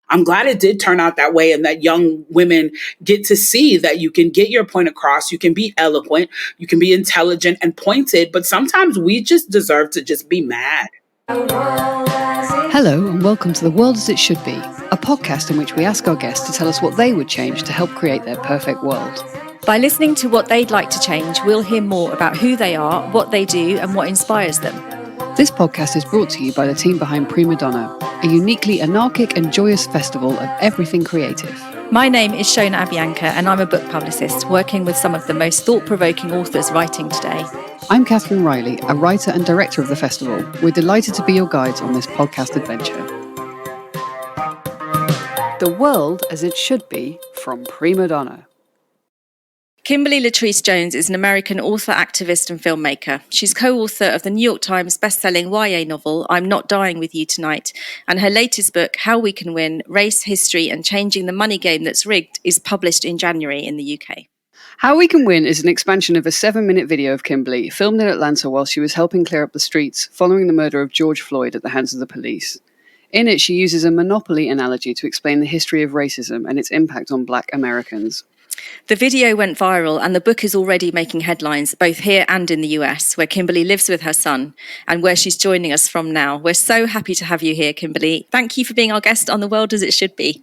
I'm glad it did turn out that way and that young women get to see that you can get your point across, you can be eloquent, you can be intelligent and pointed, but sometimes we just deserve to just be mad. Hello and welcome to The World as It Should Be, a podcast in which we ask our guests to tell us what they would change to help create their perfect world. By listening to what they'd like to change, we'll hear more about who they are, what they do, and what inspires them. This podcast is brought to you by the team behind Prima Donna, a uniquely anarchic and joyous festival of everything creative. My name is Shona Abianca, and I'm a book publicist working with some of the most thought-provoking authors writing today. I'm Catherine Riley, a writer and director of the festival. We're delighted to be your guides on this podcast adventure. The World as It Should Be from Prima Donna. Kimberly Latrice Jones is an American author, activist and filmmaker. She's co-author of the New York Times bestselling YA novel, I'm Not Dying With You Tonight, and her latest book, How We Can Win, Race, History and Changing the Money Game That's Rigged, is published in January in the UK. How We Can Win is an expansion of a 7-minute video of Kimberly, filmed in Atlanta while she was helping clear up the streets following the murder of George Floyd at the hands of the police. In it, she uses a monopoly analogy to explain the history of racism and its impact on Black Americans. The video went viral and the book is already making headlines both here and in the US, where Kimberly lives with her son and where she's joining us from now. We're so happy to have you here, Kimberly. Thank you for being our guest on The World as It Should Be.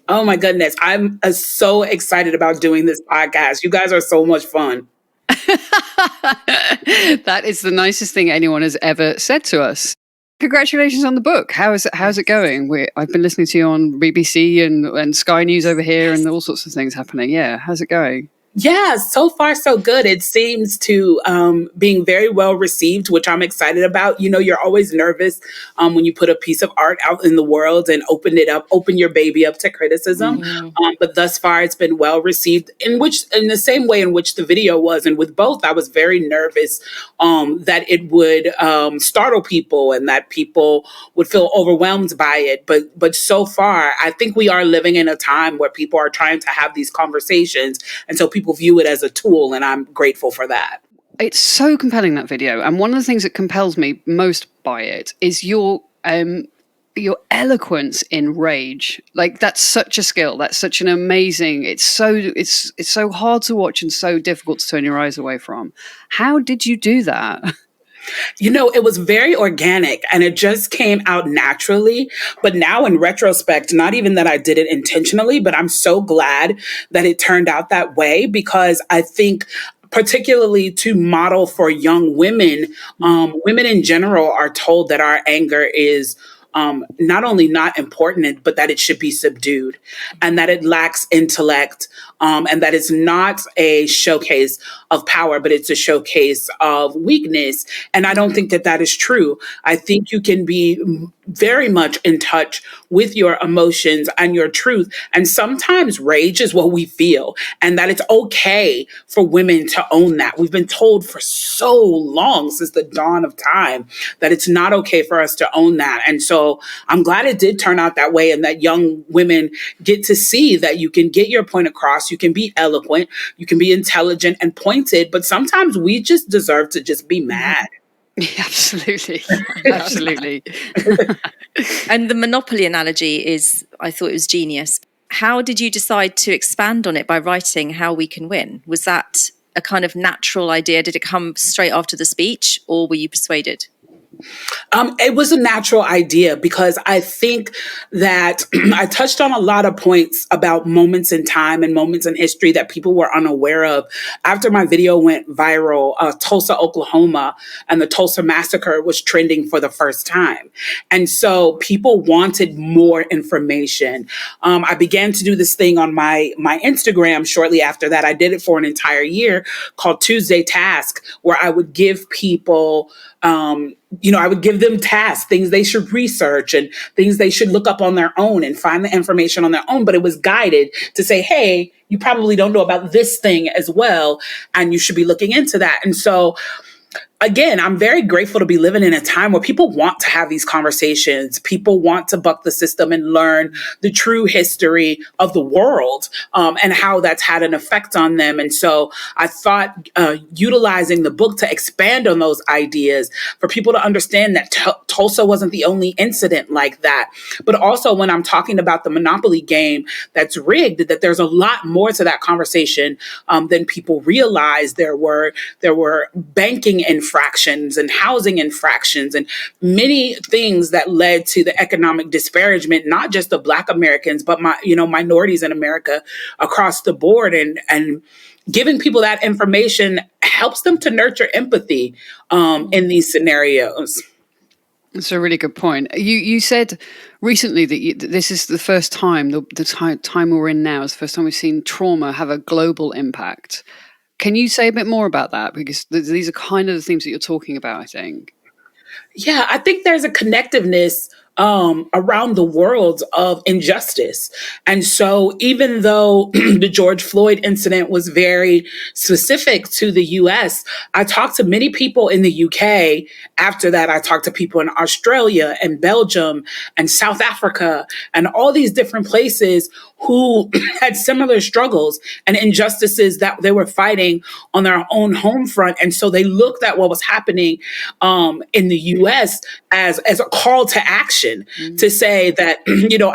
Oh my goodness. I'm so excited about doing this podcast. You guys are so much fun. That is the nicest thing anyone has ever said to us. Congratulations on the book. How's it going? I've been listening to you on BBC and Sky News over here and all sorts of things happening. Yeah, how's it going? Yeah, so far so good. It seems to being very well received, which I'm excited about. You know, you're always nervous when you put a piece of art out in the world and open your baby up to criticism. Mm-hmm. But thus far, it's been well received. In the same way in which the video was, and with both, I was very nervous that it would startle people and that people would feel overwhelmed by it. But so far, I think we are living in a time where people are trying to have these conversations, and so people view it as a tool, and I'm grateful for that. It's so compelling, that video, and one of the things that compels me most by it is your eloquence in rage. Like, that's such a skill. That's such an amazing. It's so hard to watch and so difficult to turn your eyes away from. How did you do that? You know, it was very organic and it just came out naturally. But now in retrospect, not even that I did it intentionally, but I'm so glad that it turned out that way, because I think particularly to model for young women, women in general are told that our anger is not only not important, but that it should be subdued and that it lacks intellect, and that it's not a showcase of power, but it's a showcase of weakness. And I don't think that that is true. I think you can be very much in touch with your emotions and your truth. And sometimes rage is what we feel, and that it's okay for women to own that. We've been told for so long, since the dawn of time, that it's not okay for us to own that. And so I'm glad it did turn out that way and that young women get to see that you can get your point across, you can be eloquent, you can be intelligent and pointed, but sometimes we just deserve to just be mad. Absolutely. Absolutely. And the monopoly analogy I thought it was genius. How did you decide to expand on it by writing How We Can Win? Was that a kind of natural idea? Did it come straight after the speech, or were you persuaded? It was a natural idea because I think that I touched on a lot of points about moments in time and moments in history that people were unaware of. After my video went viral, Tulsa, Oklahoma, and the Tulsa massacre was trending for the first time. And so people wanted more information. I began to do this thing on my Instagram shortly after that. I did it for an entire year called Tuesday Task, where I would give people I would give them tasks, things they should research and things they should look up on their own and find the information on their own. But it was guided to say, hey, you probably don't know about this thing as well, and you should be looking into that. And so again, I'm very grateful to be living in a time where people want to have these conversations. People want to buck the system and learn the true history of the world, and how that's had an effect on them. And so I thought utilizing the book to expand on those ideas for people to understand that Tulsa wasn't the only incident like that. But also when I'm talking about the Monopoly game that's rigged, that there's a lot more to that conversation than people realize. There were banking infractions and housing infractions and many things that led to the economic disparagement, not just of Black Americans, but minorities in America across the board. And giving people that information helps them to nurture empathy in these scenarios. That's a really good point. You said recently that this is the first time, the time we're in now is the first time we've seen trauma have a global impact. Can you say a bit more about that? Because these are kind of the themes that you're talking about, I think. Yeah, I think there's a connectiveness around the world of injustice. And so even though the George Floyd incident was very specific to the US, I talked to many people in the UK. After that, I talked to people in Australia and Belgium and South Africa and all these different places who had similar struggles and injustices that they were fighting on their own home front. And so they looked at what was happening in the US as a call to action, to say that,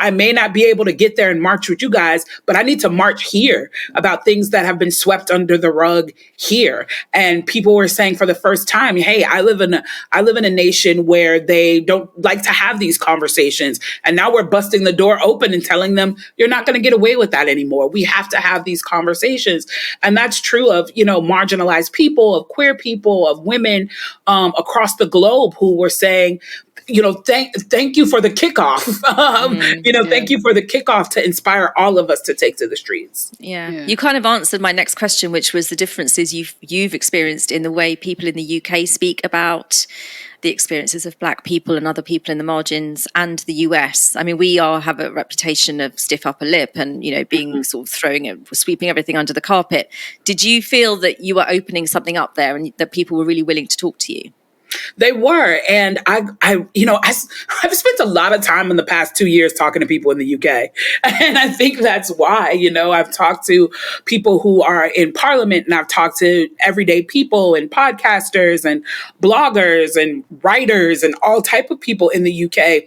I may not be able to get there and march with you guys, but I need to march here about things that have been swept under the rug here. And people were saying for the first time, hey, I live in a nation where they don't like to have these conversations. And now we're busting the door open and telling them, you're not going to get away with that anymore. We have to have these conversations. And that's true of, marginalized people, of queer people, of women across the globe who were saying, thank you for the kickoff. Thank you for the kickoff to inspire all of us to take to the streets. Yeah. You kind of answered my next question, which was the differences you've experienced in the way people in the UK speak about the experiences of Black people and other people in the margins, and the US. I mean, we have a reputation of stiff upper lip and, being sort of sweeping everything under the carpet. Did you feel that you were opening something up there and that people were really willing to talk to you? They were. And I've spent a lot of time in the past 2 years talking to people in the UK. And I think that's why, I've talked to people who are in parliament, and I've talked to everyday people and podcasters and bloggers and writers and all type of people in the UK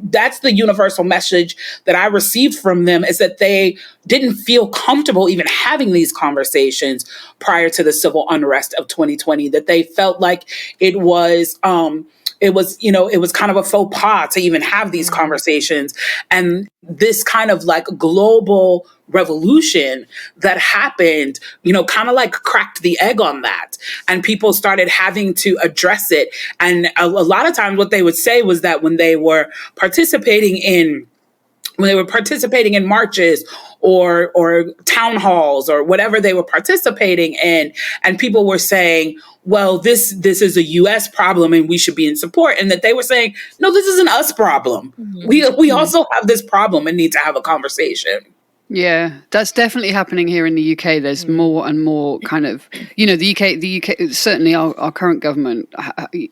that's the universal message that I received from them, is that they didn't feel comfortable even having these conversations prior to the civil unrest of 2020, that they felt like it was kind of a faux pas to even have these conversations. And this kind of like global revolution that happened, kind of like cracked the egg on that. And people started having to address it. And a lot of times what they would say was that when they were participating in marches or town halls or whatever they were participating in, and people were saying, well, this is a US problem and we should be in support. And that they were saying, no, this is an us problem. Mm-hmm. We also have this problem and need to have a conversation. Yeah, that's definitely happening here in the UK. There's more and more kind of, the UK, certainly our current government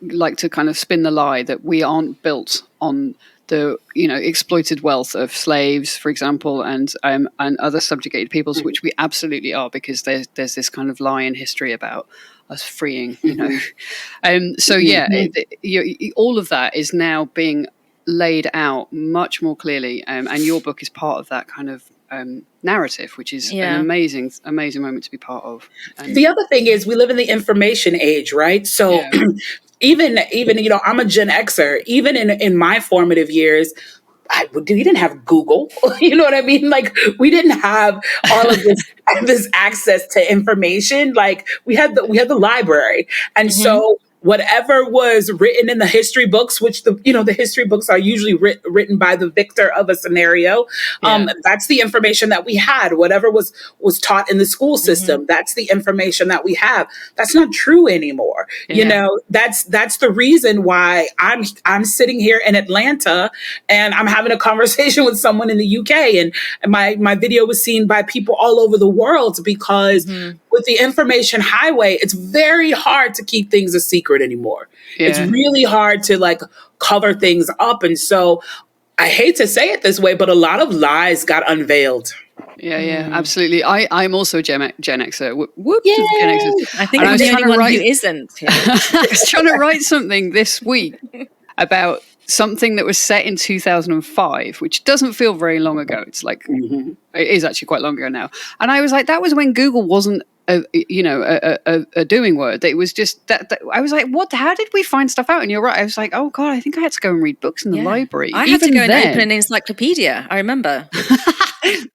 like to kind of spin the lie that we aren't built on the exploited wealth of slaves, for example, and other subjugated peoples, which we absolutely are, because there's this kind of lie in history about us freeing, all of that is now being laid out much more clearly, and your book is part of that kind of narrative, which is an amazing moment to be part of. The other thing is we live in the information age, right? So even I'm a Gen Xer. Even in my formative years, we didn't have Google. You know what I mean? Like, we didn't have all of this access to information. Like, we had the library, and so whatever was written in the history books, which the history books are usually written by the victor of a scenario. That's the information that we had. Whatever was taught in the school system, that's the information that we have. That's not true anymore. That's the reason why I'm sitting here in Atlanta and I'm having a conversation with someone in the UK, and my video was seen by people all over the world, because with the information highway, it's very hard to keep things a secret anymore. Yeah. It's really hard to like cover things up. And so I hate to say it this way, but a lot of lies got unveiled. Yeah, absolutely. I'm also a Gen Xer. Whoop Yay! to the Gen Xers. I think I'm the only one who isn't. I was trying to write something this week about something that was set in 2005, which doesn't feel very long ago. It's like, it is actually quite long ago now. And I was like, that was when Google wasn't a doing word. It was just that I was like, what? How did we find stuff out? And you're right. I was like, oh God, I think I had to go and read books in the library. I had to go and open an encyclopedia. I remember.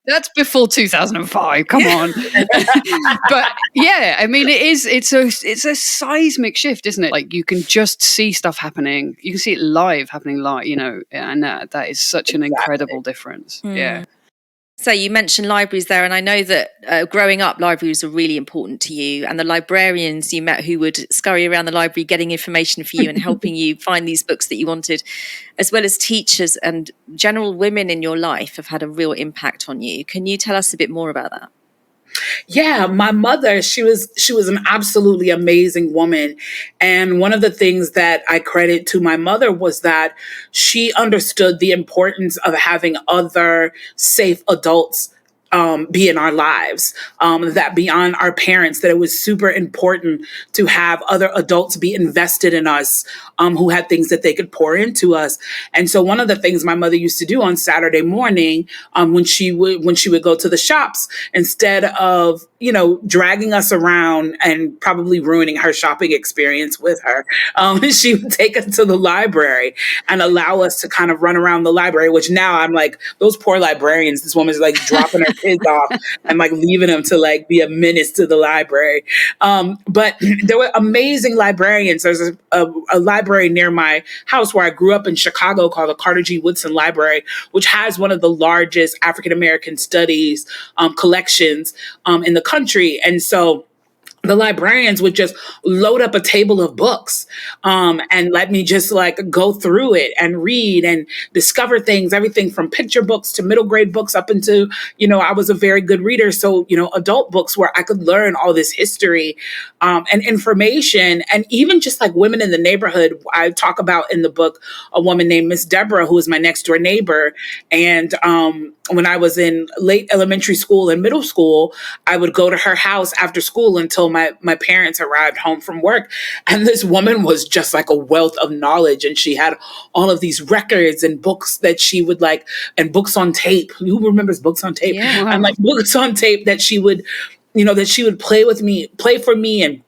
That's before 2005. Come on. But yeah, I mean, it's a seismic shift, isn't it? Like you can just see stuff happening. You can see it happening live, and that is such an incredible difference. Yeah. So you mentioned libraries there, and I know that growing up, libraries were really important to you, and the librarians you met who would scurry around the library getting information for you and helping you find these books that you wanted, as well as teachers and general women in your life have had a real impact on you. Can you tell us a bit more about that? Yeah, my mother, she was an absolutely amazing woman. And one of the things that I credit to my mother was that she understood the importance of having other safe adults be in our lives, that beyond our parents, that it was super important to have other adults be invested in us, who had things that they could pour into us. And so one of the things my mother used to do on Saturday morning, when she would go to the shops, instead of, dragging us around and probably ruining her shopping experience with her, she would take us to the library and allow us to kind of run around the library, which now I'm like, those poor librarians, this woman's like dropping her kids off and like leaving them to like be a menace to the library. But there were amazing librarians. There's a library near my house where I grew up in Chicago called the Carter G. Woodson Library, which has one of the largest African-American studies collections in the country. And so the librarians would just load up a table of books and let me just like go through it and read and discover things, everything from picture books to middle grade books up into, I was a very good reader. So, adult books where I could learn all this history and information. And even just like women in the neighborhood, I talk about in the book a woman named Miss Deborah, who was my next door neighbor. And when I was in late elementary school and middle school, I would go to her house after school until my parents arrived home from work. And this woman was just like a wealth of knowledge. And she had all of these records and books that she would like, and books on tape. Who remembers books on tape? Yeah. And like books on tape that she would, play for me and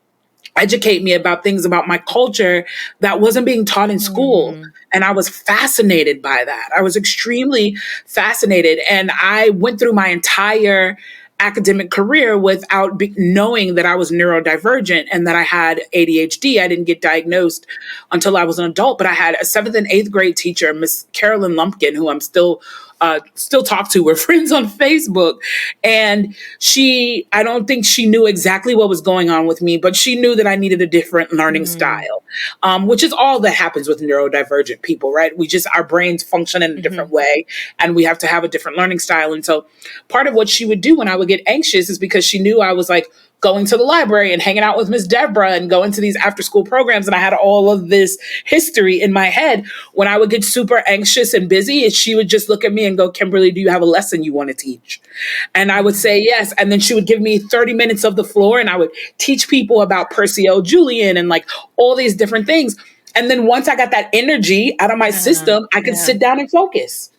educate me about things about my culture that wasn't being taught in school. And I was fascinated by that. I was extremely fascinated. And I went through my entire academic career without knowing that I was neurodivergent and that I had ADHD. I didn't get diagnosed until I was an adult, but I had a 7th and 8th grade teacher, Miss Carolyn Lumpkin, who I'm still talk to. We're friends on Facebook. And I don't think she knew exactly what was going on with me, but she knew that I needed a different learning style, which is all that happens with neurodivergent people, right? Our brains function in a different way and we have to have a different learning style. And so part of what she would do when I would get anxious is because she knew I was like going to the library and hanging out with Miss Deborah and going to these after school programs. And I had all of this history in my head. When I would get super anxious and busy, she would just look at me and go, Kimberly, do you have a lesson you want to teach? And I would say yes. And then she would give me 30 minutes of the floor and I would teach people about Percy L. Julian and like all these different things. And then once I got that energy out of my system, I could sit down and focus.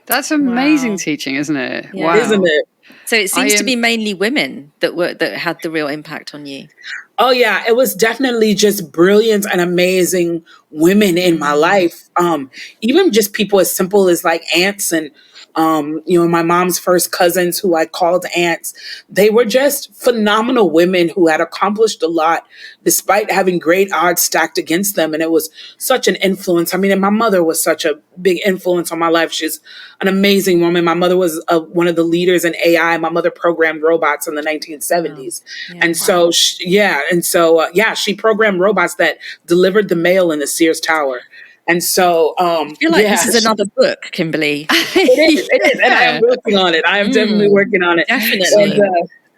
That's amazing teaching, isn't it? Yeah. Wow. Isn't it? So it seems to be mainly women that had the real impact on you. Oh, yeah. It was definitely just brilliant and amazing women in my life. Even just people as simple as like aunts and, my mom's first cousins who I called aunts. They were just phenomenal women who had accomplished a lot despite having great odds stacked against them. And it was such an influence. I mean, and my mother was such a big influence on my life. She's an amazing woman. My mother was one of the leaders in AI. My mother programmed robots in the 1970s. Oh, yeah, and so, she programmed robots that delivered the mail in the Sears Tower. And so, I feel like this is another book, Kimberly. It is, and I am working on it. I am definitely working on it. Definitely.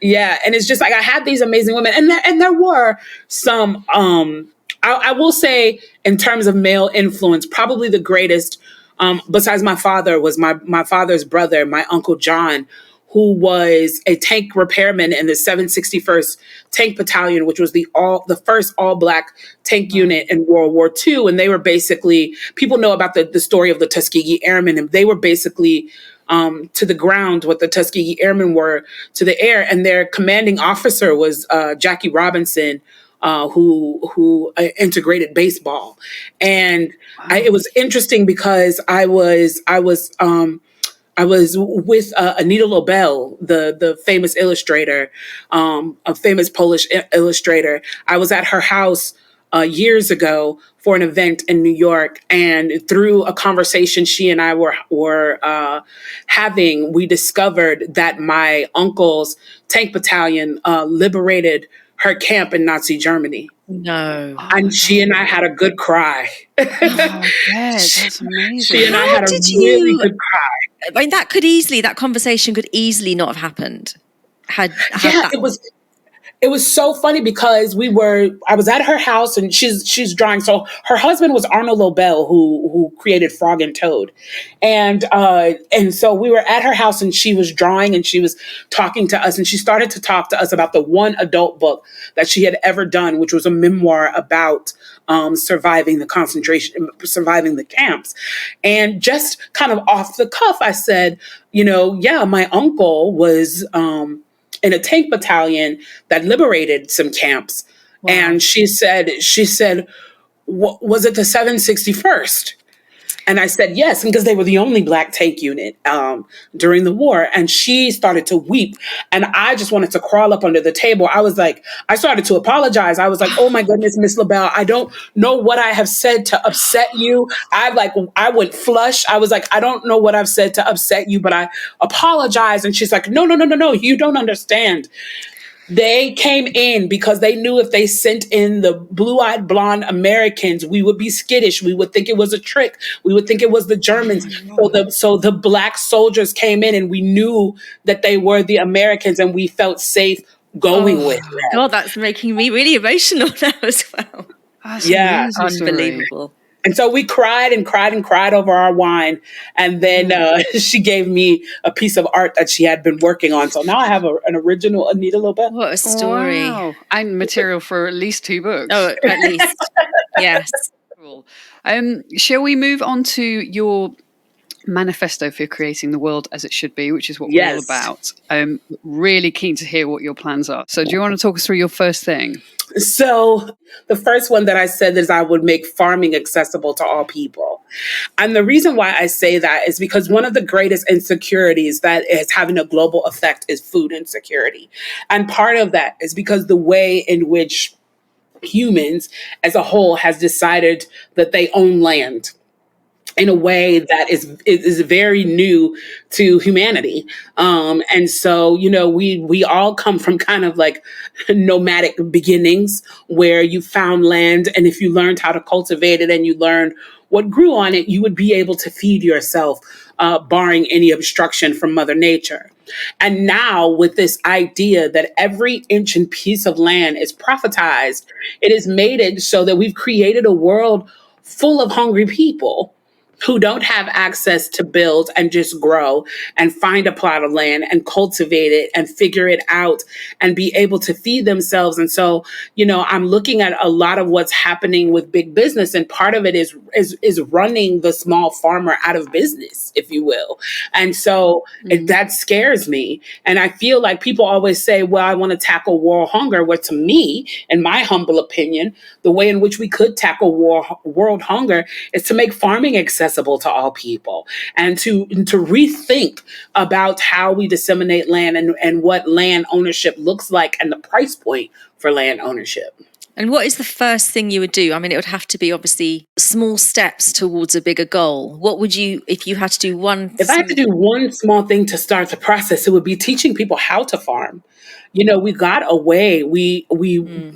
Yeah, and it's just like I had these amazing women, and there were some. I will say, in terms of male influence, probably the greatest, besides my father, was my father's brother, my uncle John, who was a tank repairman in the 761st Tank Battalion, which was the first all black tank unit in World War II. And they were basically, people know about the story of the Tuskegee Airmen, and they were basically to the ground what the Tuskegee Airmen were to the air. And their commanding officer was Jackie Robinson, who integrated baseball. And it was interesting because I was with Anita Lobel, the famous illustrator, a famous Polish illustrator. I was at her house years ago for an event in New York, and through a conversation she and I were having, we discovered that my uncle's tank battalion liberated her camp in Nazi Germany. No. And she and I had a good cry. Oh, I bet. That's amazing. She and I had a really good cry. I mean, that conversation could easily not have happened. It was so funny because I was at her house and she's drawing. So her husband was Arnold Lobel, who created Frog and Toad. And so we were at her house and she was drawing and she was talking to us, and she started to talk to us about the one adult book that she had ever done, which was a memoir about surviving the camps. And just kind of off the cuff, I said, yeah, my uncle was in a tank battalion that liberated some camps. Wow. And she said, was it the 761st? And I said, yes, because they were the only black tank unit during the war. And she started to weep. And I just wanted to crawl up under the table. I started to apologize. I was like, oh my goodness, Miss LaBelle, I don't know what I have said to upset you. I went flush. I was like, I don't know what I've said to upset you, but I apologize. And she's like, no, you don't understand. They came in because they knew if they sent in the blue-eyed blonde Americans, we would be skittish. We would think it was a trick. We would think it was the Germans. So the black soldiers came in, and we knew that they were the Americans, and we felt safe going with them. God, that's making me really emotional now as well. That's unbelievable. And so we cried and cried and cried over our wine. And then she gave me a piece of art that she had been working on. So now I have an original Anita Lobel. What a story. Wow. And material for at least 2 books. Oh, at least. Yes. Cool. Shall we move on to your manifesto for creating the world as it should be, which is what we're all about? I'm really keen to hear what your plans are. So do you want to talk us through your first thing? So the first one that I said is I would make farming accessible to all people. And the reason why I say that is because one of the greatest insecurities that is having a global effect is food insecurity. And part of that is because the way in which humans as a whole has decided that they own land in a way that is very new to humanity. And so, we all come from kind of like nomadic beginnings where you found land, and if you learned how to cultivate it and you learned what grew on it, you would be able to feed yourself, barring any obstruction from Mother Nature. And now with this idea that every inch and piece of land is prophetized, it is made it so that we've created a world full of hungry people who don't have access to build and just grow and find a plot of land and cultivate it and figure it out and be able to feed themselves. And so, I'm looking at a lot of what's happening with big business, and part of it is running the small farmer out of business, if you will. And so that scares me. And I feel like people always say, well, I want to tackle world hunger. Where to me, in my humble opinion, the way in which we could tackle world hunger is to make farming accessible to all people, and to rethink about how we disseminate land and what land ownership looks like and the price point for land ownership. And what is the first thing you would do? I mean, it would have to be obviously small steps towards a bigger goal. What would you, if you had to do one? If I had to do one small thing to start the process, it would be teaching people how to farm. We got away. We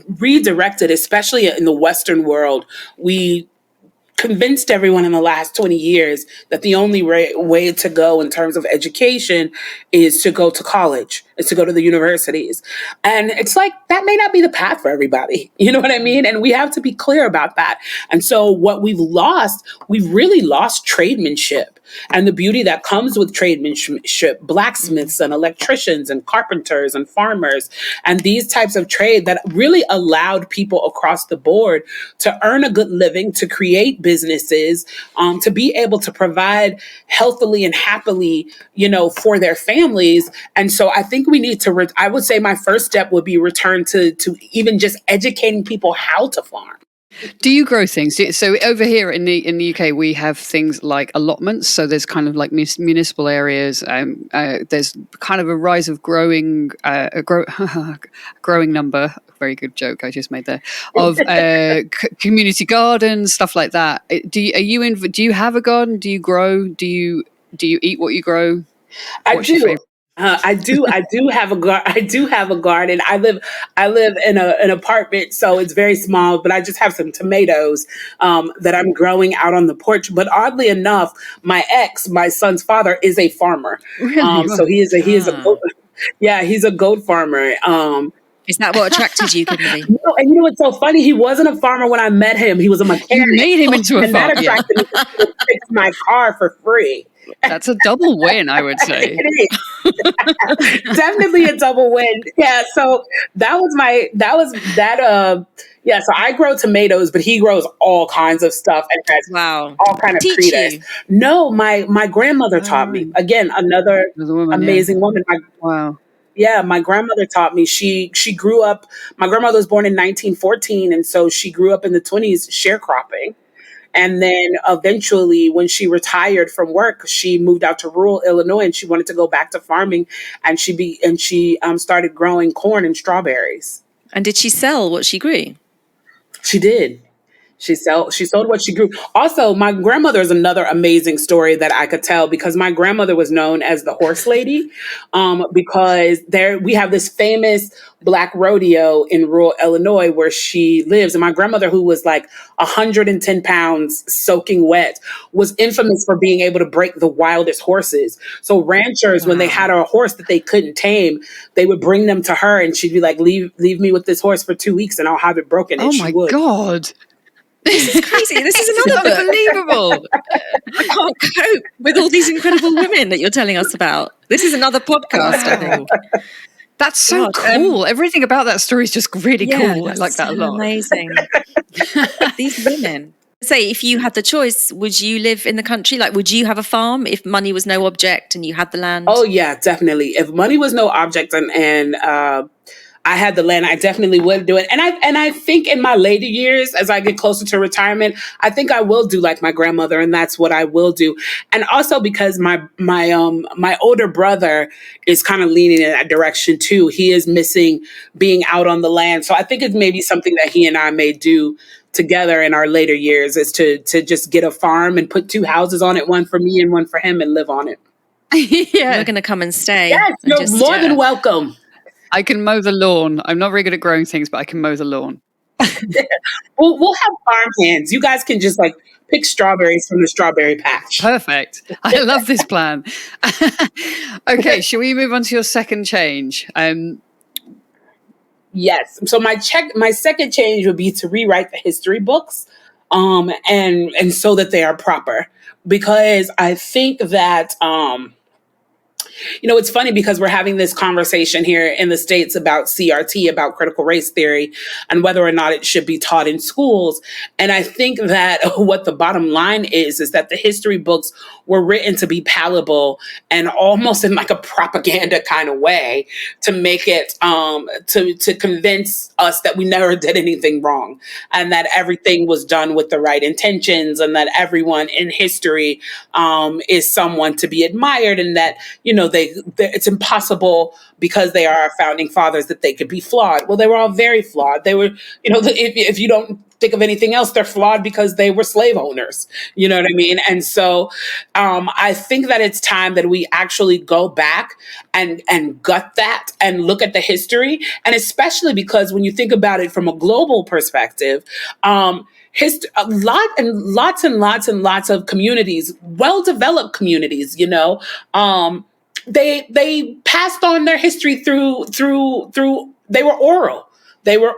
redirected, especially in the Western world. We convinced everyone in the last 20 years that the only way to go in terms of education is to go to college, is to go to the universities. And it's like, that may not be the path for everybody. You know what I mean? And we have to be clear about that. And so what we've really lost tradesmanship and the beauty that comes with tradesmanship, blacksmiths and electricians and carpenters and farmers and these types of trade that really allowed people across the board to earn a good living, to create businesses, to be able to provide healthily and happily, for their families. And so I think we need to, I would say my first step would be return to even just educating people how to farm. Do you grow things? So over here in the UK, we have things like allotments. So there's kind of like municipal areas. There's kind of a rise of growing number. Very good joke I just made there of community gardens, stuff like that. Do you have a garden? Do you grow? Do you eat what you grow? What's your favorite? I do have a garden. I live in an apartment, so it's very small, but I just have some tomatoes that I'm growing out on the porch. But oddly enough, my son's father, is a farmer. Really? So he is a goat. Yeah, he's a goat farmer. Is that what attracted you, Kimberly? No, and what's so funny? He wasn't a farmer when I met him. He was a mechanic. You made him into a farmer. And that attracted me to fix my car for free. That's a double win, I would say. It is. Definitely a double win. Yeah. So so I grow tomatoes, but he grows all kinds of stuff and has all kind of creators. No, my grandmother taught me. Again, another amazing woman. Wow. Yeah, my grandmother taught me. She grew up, my grandmother was born in 1914. And so she grew up in the 20s sharecropping. And then eventually when she retired from work, she moved out to rural Illinois and she wanted to go back to farming. And she started growing corn and strawberries. And did she sell what she grew? She did. She sold what she grew. Also, my grandmother is another amazing story that I could tell because my grandmother was known as the horse lady because we have this famous Black rodeo in rural Illinois where she lives. And my grandmother, who was like 110 pounds soaking wet, was infamous for being able to break the wildest horses. So ranchers, when they had a horse that they couldn't tame, they would bring them to her and she'd be like, leave me with this horse for 2 weeks and I'll have it broken. And oh my God. This is crazy. This is another unbelievable. I can't cope with all these incredible women that you're telling us about. This is another podcast, I think. That's so cool. Everything about that story is just really cool. I like that a lot. Amazing. These women. Say, if you had the choice, would you live in the country? Like, would you have a farm if money was no object and you had the land? Oh, yeah, definitely. If money was no object and I had the land, I definitely would do it. And I think in my later years, as I get closer to retirement, I think I will do like my grandmother, and that's what I will do. And also because my older brother is kind of leaning in that direction too. He is missing being out on the land. So I think it's maybe something that he and I may do together in our later years is to just get a farm and put 2 houses on it, one for me and one for him, and live on it. Yeah. We're going to come and stay. Yes, you're more than welcome. I can mow the lawn. I'm not very good at growing things, but I can mow the lawn. We'll have farm hands. You guys can just like pick strawberries from the strawberry patch. Perfect. I love this plan. Okay, shall we move on to your second change? Yes. So my second change would be to rewrite the history books, and so that they are proper. Because I think that it's funny because we're having this conversation here in the States about CRT, about critical race theory, and whether or not it should be taught in schools. And I think that what the bottom line is that the history books were written to be palatable and almost in like a propaganda kind of way to make it, to convince us that we never did anything wrong and that everything was done with the right intentions and that everyone in history is someone to be admired and that, it's impossible because they are our founding fathers that they could be flawed. Well, they were all very flawed. They were, if you don't think of anything else, they're flawed because they were slave owners. You know what I mean? And so I think that it's time that we actually go back and gut that and look at the history. And especially because when you think about it from a global perspective, lots and lots of communities, well-developed communities, they passed on their history through they were oral. They were,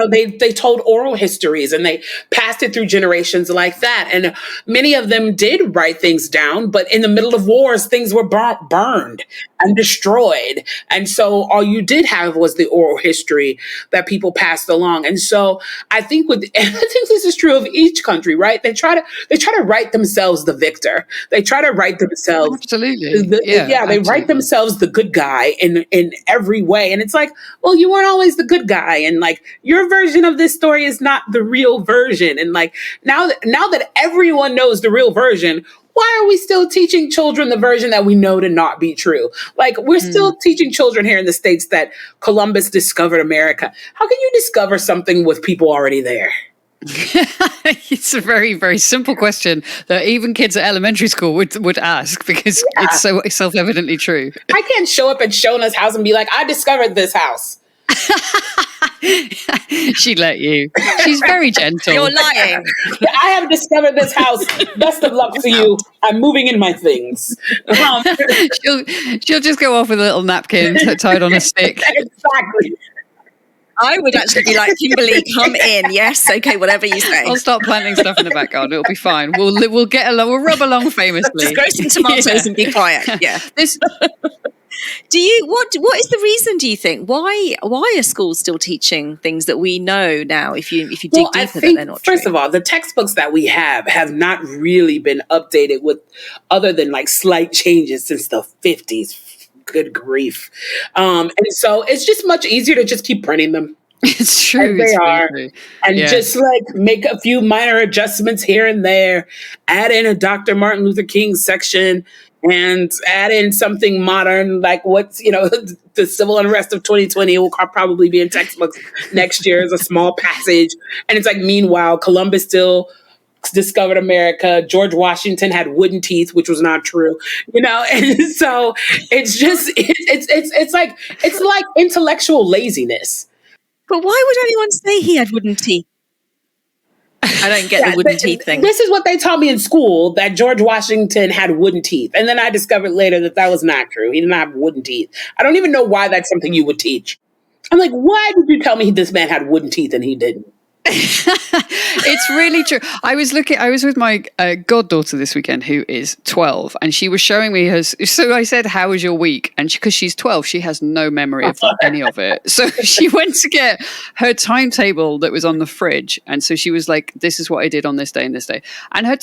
they told oral histories and they passed it through generations like that. And many of them did write things down, but in the middle of wars, things were burned and destroyed. And so all you did have was the oral history that people passed along. And so I think this is true of each country, right? They try to write themselves the victor. They try to write themselves. Absolutely. They absolutely. write themselves the good guy in every way. And it's like, well, you weren't always the good guy. And like your version of this story is not the real version. And like now that everyone knows the real version, why are we still teaching children the version that we know to not be true? Like we're still teaching children here in the States that Columbus discovered America. How can you discover something with people already there? It's a very, very simple question that even kids at elementary school would ask because it's so self-evidently true. I can't show up at Shona's house and be like, I discovered this house. She'd let you. She's very gentle. You're lying. I have discovered this house. Best of luck to you. I'm moving in my things. She'll just go off with a little napkin tied on a stick. Exactly. I would actually be like, Kimberly, come in. Yes, okay, whatever you say. I'll start planting stuff in the back garden. It'll be fine. We'll get along. We'll rub along famously. Just grow some tomatoes and be quiet. Yeah. What is the reason, do you think? Why are schools still teaching things that we know now, if you dig deeper, that they're not true? First of all, the textbooks that we have not really been updated with other than like slight changes since the 50s. Good grief. And so it's just much easier to just keep printing them. It's true. They are. And just like make a few minor adjustments here and there, add in a Dr. Martin Luther King section and add in something modern, like what's, the civil unrest of 2020 will probably be in textbooks next year as a small passage. And it's like, meanwhile, Columbus still discovered America. George Washington had wooden teeth, which was not true, and so it's just, it's like intellectual laziness. But why would anyone say he had wooden teeth? I don't get the wooden teeth thing. This is what they taught me in school, that George Washington had wooden teeth. And then I discovered later that was not true. He didn't have wooden teeth. I don't even know why that's something you would teach. I'm like, why did you tell me this man had wooden teeth and he didn't? It's really true. I was with my goddaughter this weekend, who is 12, and she was showing me hers. So I said, how was your week? And because she's 12, she has no memory of any of it. So she went to get her timetable that was on the fridge. And so she was like, this is what I did on this day and this day. And her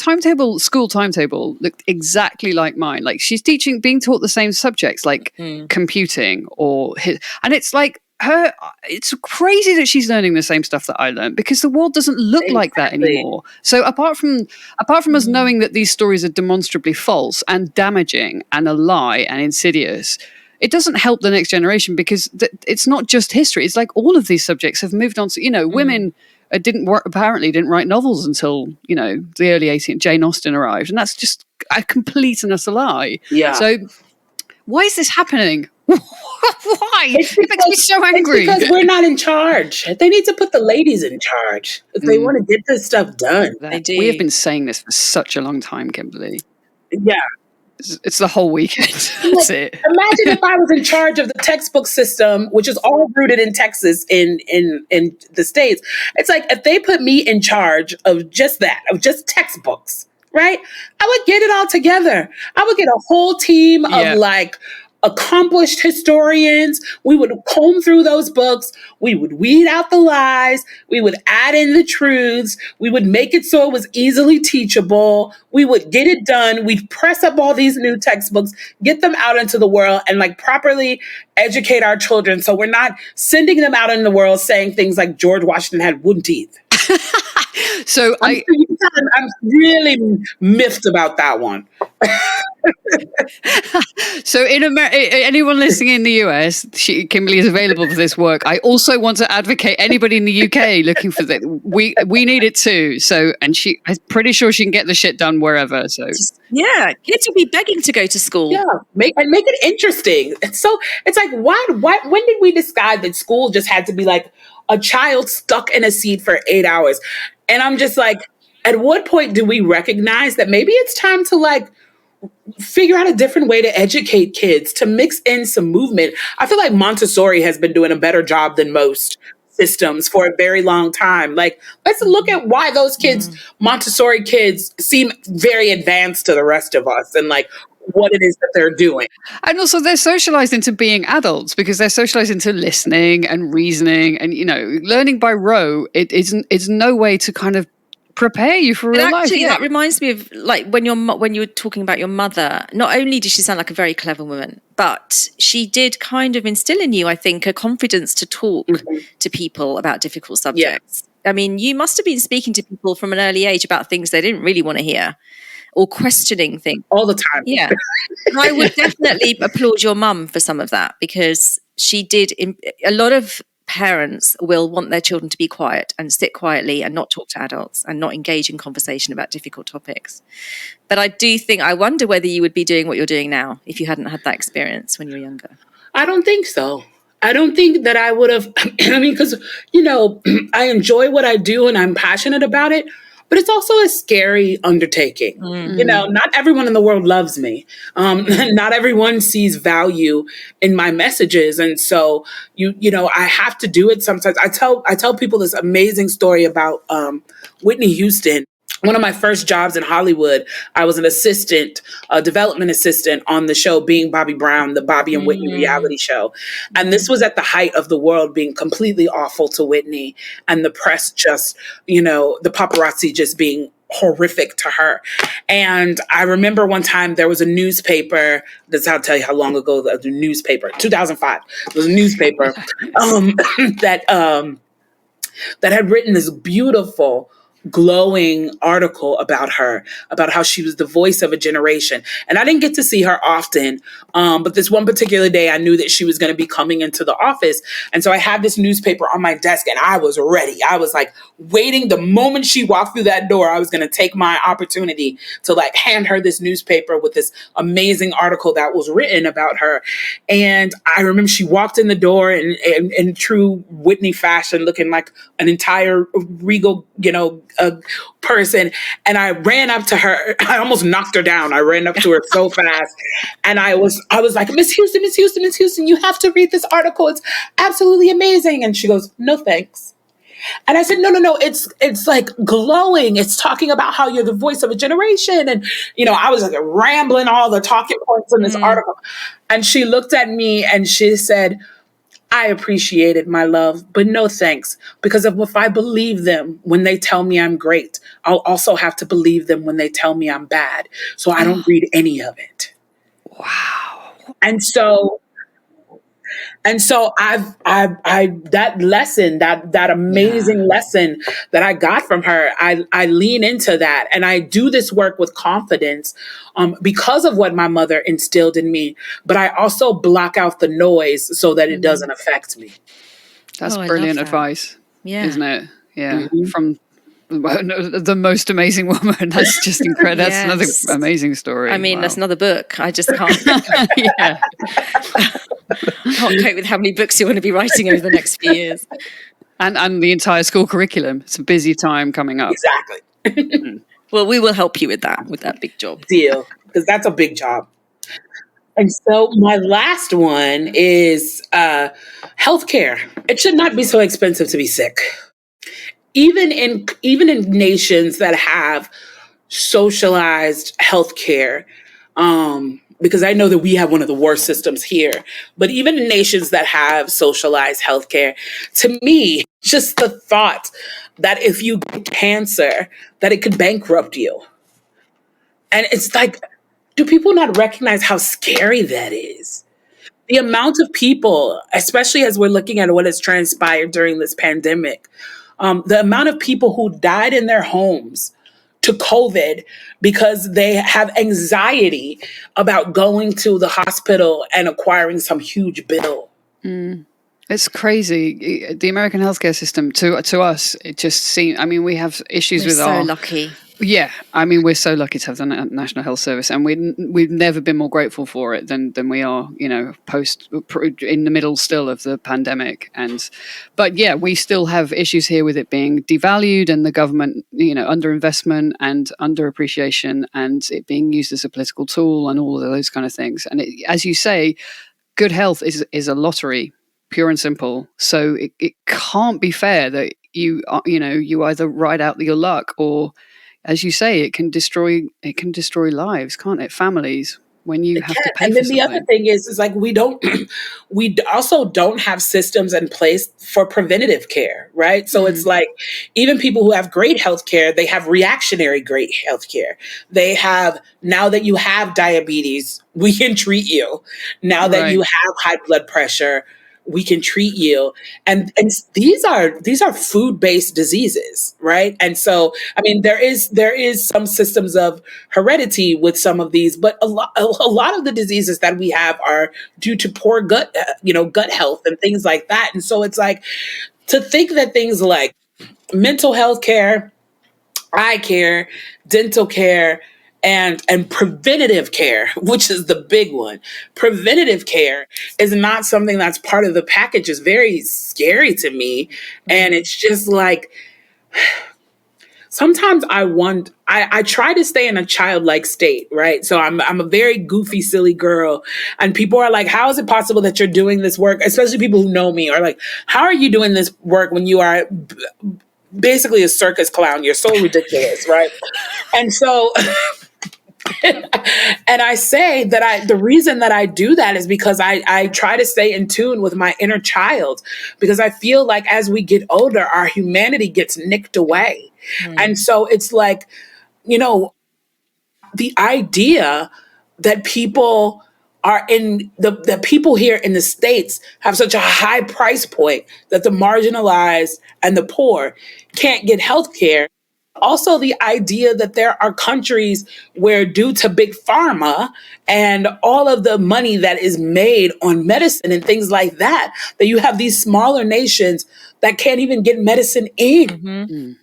school timetable looked exactly like mine. Like she's being taught the same subjects, like computing and it's like, it's crazy that she's learning the same stuff that I learned, because the world doesn't look like that anymore. So apart from us knowing that these stories are demonstrably false and damaging and a lie and insidious, it doesn't help the next generation, because it's not just history. It's like all of these subjects have moved on to, women apparently didn't write novels until, the early 18th. Jane Austen arrived, and that's just a complete and utter lie. Yeah. So why is this happening? Why? It makes me so angry. It's because we're not in charge. They need to put the ladies in charge if they want to get this stuff done. They do. We have been saying this for such a long time, Kimberly. Yeah. It's the whole weekend. That's it. Imagine if I was in charge of the textbook system, which is all rooted in Texas, in the States. It's like, if they put me in charge of just that, of just textbooks, right? I would get it all together. I would get a whole team of accomplished historians. We would comb through those books. We would weed out the lies. We would add in the truths. We would make it so it was easily teachable. We would get it done. We'd press up all these new textbooks, get them out into the world, and properly educate our children, so we're not sending them out in the world saying things like George Washington had wooden teeth. So I'm really miffed about that one. So in anyone listening in the US, Kimberly is available for this work. I also want to advocate anybody in the UK looking for that. We need it too. So, and I'm pretty sure she can get the shit done wherever. So yeah, kids will be begging to go to school. Yeah, make it interesting. It's like, why? When did we decide that school just had to be like a child stuck in a seat for 8 hours? And I'm just like, at what point do we recognize that maybe it's time to figure out a different way to educate kids, to mix in some movement. I feel like Montessori has been doing a better job than most systems for a very long time. Like, let's look at why those kids, Montessori kids, seem very advanced to the rest of us, and like what it is that they're doing. And also they're socialized into being adults, because they're socialized into listening and reasoning and, learning by rote. It's no way to kind of prepare you for real life. Actually, that reminds me of like when you were talking about your mother. Not only did she sound like a very clever woman, but she did kind of instill in you, I think, a confidence to talk to people about difficult subjects. Yeah. I mean, you must have been speaking to people from an early age about things they didn't really want to hear, or questioning things all the time. Yeah, and I would definitely applaud your mum for some of that, because she did. A lot of parents will want their children to be quiet and sit quietly and not talk to adults and not engage in conversation about difficult topics. But I wonder whether you would be doing what you're doing now if you hadn't had that experience when you were younger. I don't think so. I don't think that I would have, I mean, because, I enjoy what I do and I'm passionate about it, but it's also a scary undertaking. Not everyone in the world loves me. Not everyone sees value in my messages. And so, I have to do it sometimes. I tell people this amazing story about Whitney Houston. One of my first jobs in Hollywood, I was an assistant, a development assistant on the show Being Bobby Brown, the Bobby and Whitney reality show. And this was at the height of the world being completely awful to Whitney, and the press just, the paparazzi just being horrific to her. And I remember one time there was a newspaper, I'll tell you how long ago the newspaper, 2005, there was a newspaper that had written this beautiful, glowing article about her, about how she was the voice of a generation. And I didn't get to see her often, but this one particular day I knew that she was going to be coming into the office. And so I had this newspaper on my desk and I was ready. I was like waiting. The moment she walked through that door, I was going to take my opportunity to like hand her this newspaper with this amazing article that was written about her. And I remember she walked in the door in true Whitney fashion, looking like an entire regal, person. And I ran up to her. I almost knocked her down. I ran up to her so fast. And I was like, Miss Houston, you have to read this article. It's absolutely amazing. And she goes, no, thanks. And I said, no, it's like glowing. It's talking about how you're the voice of a generation. And, I was like rambling all the talking points in this article. And she looked at me and she said, I appreciate it, my love, but no thanks. Because if I believe them when they tell me I'm great, I'll also have to believe them when they tell me I'm bad. So I don't read any of it. Wow. And so that lesson, that amazing lesson that I got from her, I lean into that, and I do this work with confidence because of what my mother instilled in me. But I also block out the noise so that it doesn't affect me. That's brilliant advice, isn't it? Yeah, from the most amazing woman. That's just incredible. That's another amazing story. I mean, that's another book. I just can't. I can't cope with how many books you want to be writing over the next few years. And the entire school curriculum. It's a busy time coming up. Exactly. Well, we will help you with that big job. Deal, because that's a big job. And so my last one is healthcare. It should not be so expensive to be sick. Even in nations that have socialized healthcare, because I know that we have one of the worst systems here, but even in nations that have socialized healthcare, to me, just the thought that if you get cancer, that it could bankrupt you. And it's like, do people not recognize how scary that is? The amount of people, especially as we're looking at what has transpired during this pandemic, the amount of people who died in their homes to COVID because they have anxiety about going to the hospital and acquiring some huge bill. It's crazy. The American healthcare system, to us, it just seems, I mean, we have issues with so lucky. Yeah, I mean, we're so lucky to have the National Health Service, and we've never been more grateful for it than we are, in the middle still of the pandemic. But yeah, we still have issues here with it being devalued and the government, underinvestment and underappreciation, and it being used as a political tool and all of those kind of things. And as you say, good health is a lottery, pure and simple. So it can't be fair that you either ride out your luck, or, as you say, it can destroy lives, can't it? Families, when you It have can. to pay And for then the other something. thing is like we also don't have systems in place for preventative care, right? So it's like even people who have great health care, they have reactionary great health care. They have, now that you have diabetes, we can treat you. Now that you Right. have high blood pressure, we can treat you. And these are food-based diseases, right? And so I mean there is some systems of heredity with some of these, but a lot of the diseases that we have are due to poor gut health and things like that. And so it's like, to think that things like mental health care, eye care, dental care, and preventative care, which is the big one. Preventative care is not something that's part of the package, is very scary to me. And it's just like, sometimes I try to stay in a childlike state, right? So I'm a very goofy, silly girl. And people are like, how is it possible that you're doing this work? Especially people who know me are like, how are you doing this work when you are basically a circus clown? You're so ridiculous, right? And so and I say that the reason that I do that is because I try to stay in tune with my inner child, because I feel like as we get older, our humanity gets nicked away. And so it's like, you know, the idea that people are in the people here in the States have such a high price point that the marginalized and the poor can't get health care. Also, the idea that there are countries where, due to big pharma and all of the money that is made on medicine and things like that, that you have these smaller nations that can't even get medicine in. Mm.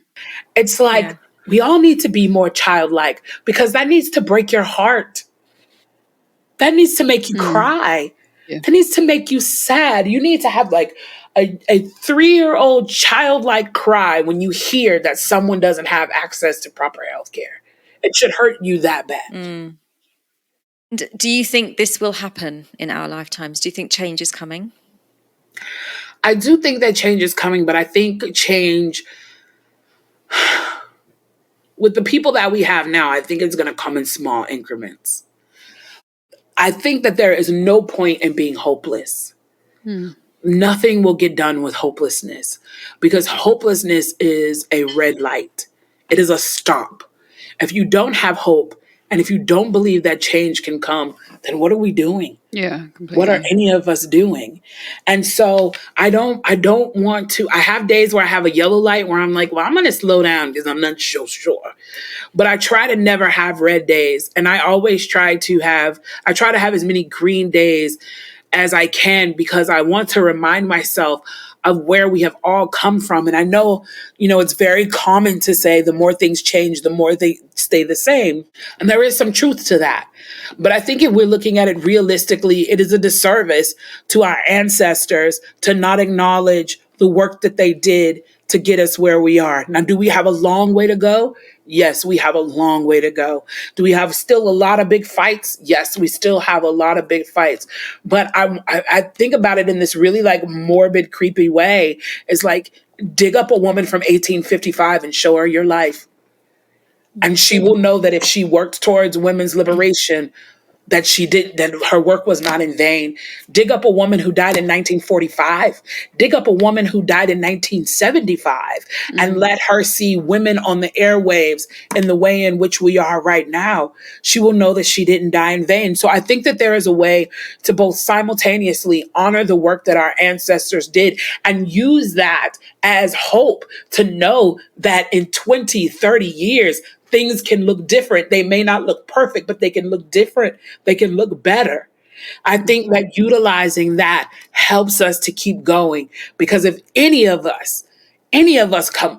It's like, Yeah. we all need to be more childlike, because that needs to break your heart. That needs to make you cry. Yeah. That needs to make you sad. You need to have like a 3-year-old childlike cry when you hear that someone doesn't have access to proper health care. It should hurt you that bad. And do you think this will happen in our lifetimes? Do you think change is coming? I do think that change is coming, but I think change with the people that we have now, I think it's going to come in small increments. I think that there is no point in being hopeless. Nothing will get done with hopelessness, because hopelessness is a red light. It is a stop. If you don't have hope, and if you don't believe that change can come, then what are we doing? Yeah, What are completely. any of us doing? And so I don't want to. I have days where I have a yellow light where I'm like, well, I'm going to slow down because I'm not so sure. But I try to never have red days. And I try to have as many green days as I can, because I want to remind myself of where we have all come from. And I know, it's very common to say the more things change, the more they stay the same. And there is some truth to that. But I think if we're looking at it realistically, it is a disservice to our ancestors to not acknowledge the work that they did to get us where we are. Now, do we have a long way to go? Yes, we have a long way to go. Do we have still a lot of big fights? Yes, we still have a lot of big fights. But I think about it in this really like morbid, creepy way. It's like, dig up a woman from 1855 and show her your life. And she will know that if she worked towards women's liberation, that her work was not in vain. Dig up a woman who died in 1945. Dig up a woman who died in 1975, and let her see women on the airwaves in the way in which we are right now. She will know that she didn't die in vain. So I think that there is a way to both simultaneously honor the work that our ancestors did and use that as hope to know that in 20, 30 years, things can look different. They may not look perfect, but they can look different. They can look better. I think that utilizing that helps us to keep going, because if any of us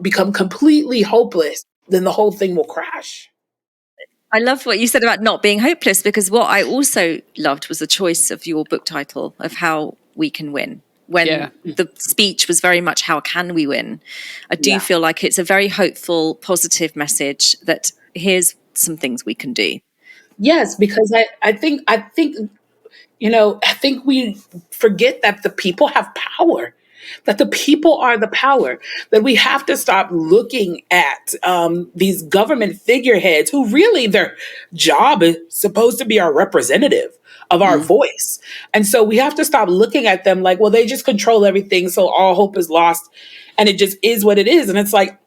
become completely hopeless, then the whole thing will crash. I love what you said about not being hopeless, because what I also loved was the choice of your book title of How We Can Win. When the speech was very much how can we win? I do feel like it's a very hopeful, positive message that here's some things we can do. Yes, because I think we forget that the people have power, that the people are the power, that we have to stop looking at these government figureheads who really their job is supposed to be our representative of our voice. And so we have to stop looking at them like, well, they just control everything, so all hope is lost and it just is what it is. And it's like,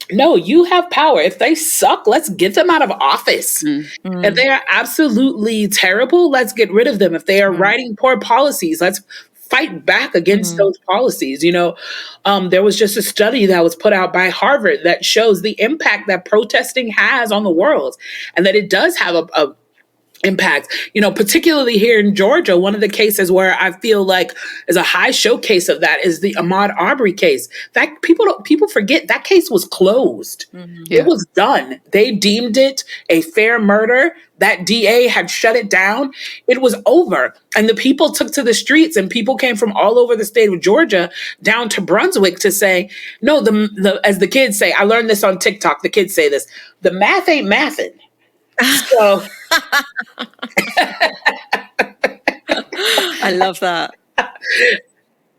no, you have power. If they suck, let's get them out of office. If they are absolutely terrible, let's get rid of them. If they are writing poor policies, let's fight back against those policies. There was just a study that was put out by Harvard that shows the impact that protesting has on the world, and that it does have a impact, particularly here in Georgia. One of the cases where I feel like is a high showcase of that is the Ahmaud Arbery case. That people forget that case was closed. It was done. They deemed it a fair murder. That DA had shut it down. It was over. And the people took to the streets, and people came from all over the state of Georgia down to Brunswick to say, no, as the kids say, I learned this on TikTok. The kids say this, the math ain't mathin'. So I love that.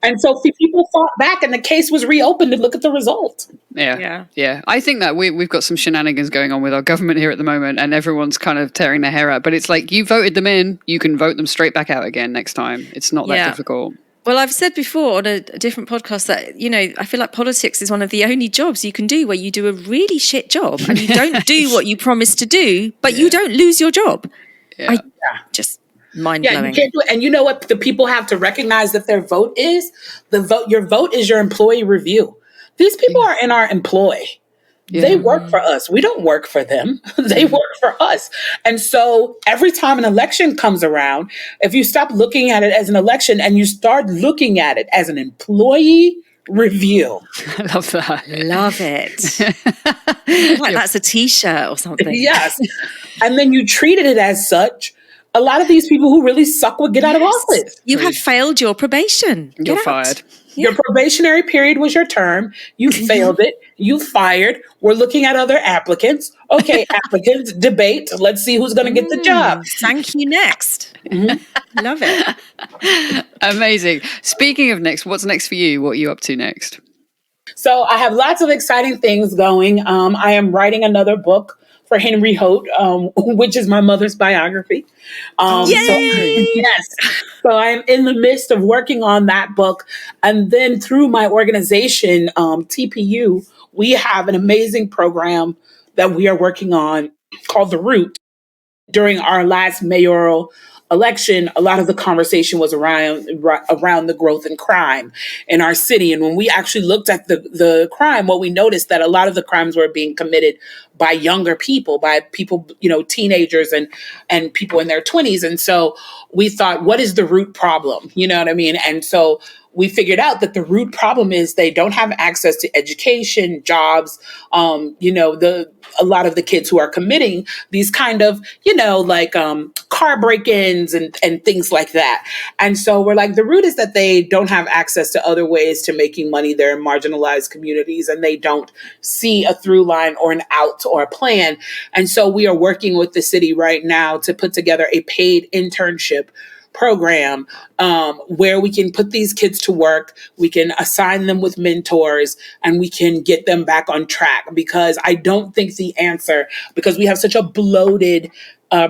And so people fought back, and the case was reopened, and look at the result. Yeah. I think that we've got some shenanigans going on with our government here at the moment, and everyone's kind of tearing their hair out. But it's like, you voted them in, you can vote them straight back out again next time. It's not that difficult. Well, I've said before on a different podcast that, I feel like politics is one of the only jobs you can do where you do a really shit job and you don't do what you promised to do, but you don't lose your job. Just mind-blowing. You can't do it. And you know what the people have to recognize that their vote is? Your vote is your employee review. These people are in our employ. They work for us. We don't work for them. They work for us. And so every time an election comes around, if you stop looking at it as an election and you start looking at it as an employee review. I love that. Love it. Like that's a t-shirt or something. Yes. And then you treated it as such. A lot of these people who really suck will get out of office. You have failed your probation. You're fired. Your probationary period was your term. You failed it. You fired. We're looking at other applicants. Okay, applicants, debate. Let's see who's going to get the job. Thank you. Next. Love it. Amazing. Speaking of next, what's next for you? What are you up to next? So I have lots of exciting things going. I am writing another book for Henry Holt, which is my mother's biography. So I'm in the midst of working on that book. And then through my organization, TPU, we have an amazing program that we are working on called The Root. During our last mayoral election, a lot of the conversation was around the growth in crime in our city. And when we actually looked at the crime, what we noticed that a lot of the crimes were being committed by younger people, by people, teenagers and people in their 20s. And so we thought, what is the root problem? You know what I mean? And so we figured out that the root problem is they don't have access to education, jobs, a lot of the kids who are committing these kind of, car break-ins and things like that. And so we're like, the root is that they don't have access to other ways to making money. They're in marginalized communities and they don't see a through line or an out or a plan. And so we are working with the city right now to put together a paid internship program where we can put these kids to work, we can assign them with mentors, and we can get them back on track. Because I don't think the answer, because we have such a bloated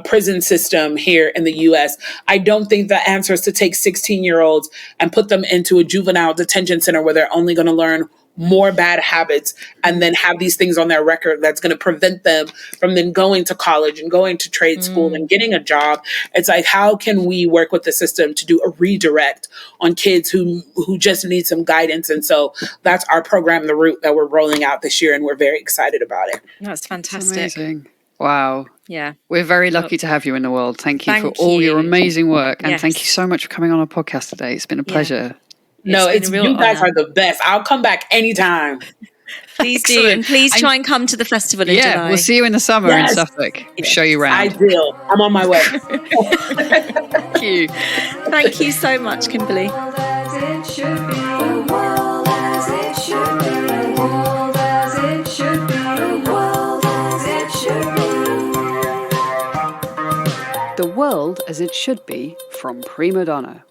prison system here in the US, I don't think the answer is to take 16-year-olds and put them into a juvenile detention center where they're only going to learn more bad habits and then have these things on their record that's going to prevent them from then going to college and going to trade school and getting a job. It's like, how can we work with the system to do a redirect on kids who just need some guidance? And so that's our program, The Root, that we're rolling out this year, and we're very excited about it. That's fantastic. That's amazing. Wow. Yeah. We're very lucky to have you in the world. Thank you for all your amazing work. And thank you so much for coming on our podcast today. It's been a pleasure. No, you guys are the best. I'll come back anytime. Please do. Excellent. And please try and come to the festival in July. We'll see you in the summer in Suffolk. We'll show you around. Ideal. I'm on my way. Thank you. Thank you so much, Kimberly. The World as It Should Be from Prima Donna.